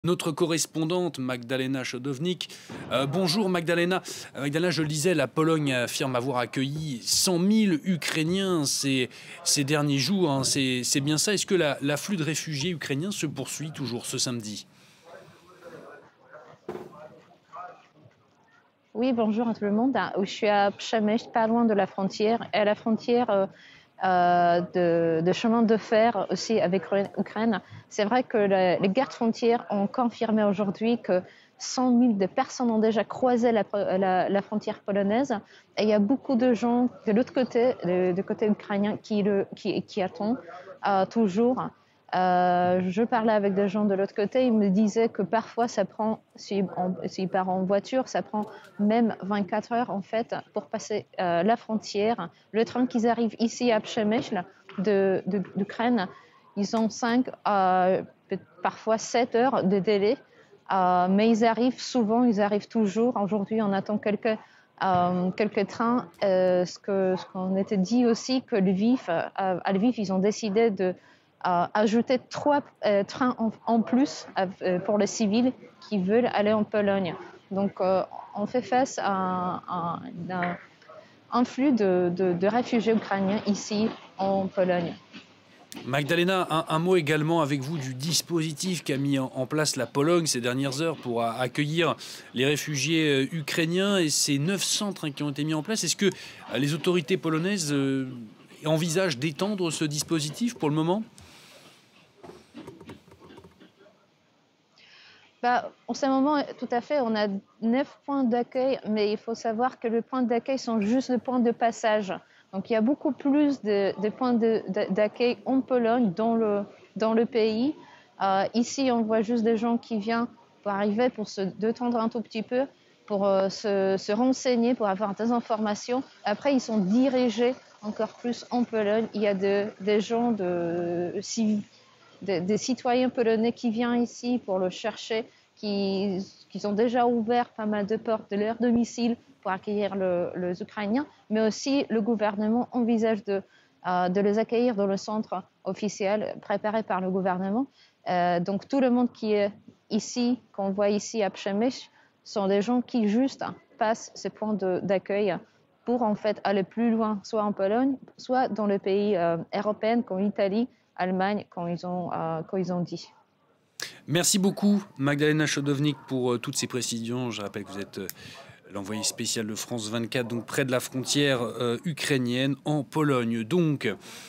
Notre correspondante Magdalena Chodownik. Bonjour Magdalena. Magdalena, je le disais, la Pologne affirme avoir accueilli 100 000 Ukrainiens ces derniers jours. Hein. C'est bien ça. Est-ce que l'afflux de réfugiés ukrainiens se poursuit toujours ce samedi? Oui, bonjour à tout le monde. Je suis à Przemyśl, pas loin de la frontière, et à la frontière de chemin de fer aussi avec l'Ukraine. C'est vrai que les gardes frontières ont confirmé aujourd'hui que 100 000 de personnes ont déjà croisé la frontière polonaise. Et il y a beaucoup de gens de l'autre côté, du côté ukrainien, qui attendent toujours. Je parlais avec des gens de l'autre côté, ils me disaient que parfois ça prend, s'ils partent en voiture, ça prend même 24 heures en fait pour passer la frontière. Le temps qu'ils arrivent ici à Przemyśl d'Ukraine, ils ont 5, parfois 7 heures de délai, mais ils arrivent souvent, ils arrivent toujours. Aujourd'hui, on attend quelques trains. Ce qu'on était dit aussi, que à Lviv, ils ont décidé de ajouter 3 trains en plus pour les civils qui veulent aller en Pologne. Donc, on fait face à un flux de réfugiés ukrainiens ici en Pologne. Magdalena, un mot également avec vous du dispositif qu'a mis en place la Pologne ces dernières heures pour accueillir les réfugiés ukrainiens et ces 9 centres qui ont été mis en place. Est-ce que les autorités polonaises envisagent d'étendre ce dispositif pour le moment ? En ce moment, tout à fait, on a 9 points d'accueil, mais il faut savoir que les points d'accueil sont juste le point de passage. Donc il y a beaucoup plus de points d'accueil en Pologne, dans le pays. Ici, on voit juste des gens qui viennent pour arriver, pour se détendre un tout petit peu, pour se renseigner, pour avoir des informations. Après, ils sont dirigés encore plus en Pologne. Il y a des gens des citoyens polonais qui viennent ici pour le chercher, qui ont déjà ouvert pas mal de portes de leur domicile pour accueillir les Ukrainiens, mais aussi le gouvernement envisage de les accueillir dans le centre officiel préparé par le gouvernement. Donc tout le monde qui est ici, qu'on voit ici à Przemyśl, sont des gens qui juste passent ces points d'accueil pour en fait aller plus loin, soit en Pologne, soit dans les pays européens comme l'Italie, Allemagne, quand ils ont dit. Merci beaucoup Magdalena Chodownik pour toutes ces précisions. Je rappelle que vous êtes l'envoyé spécial de France 24, donc près de la frontière ukrainienne en Pologne. Donc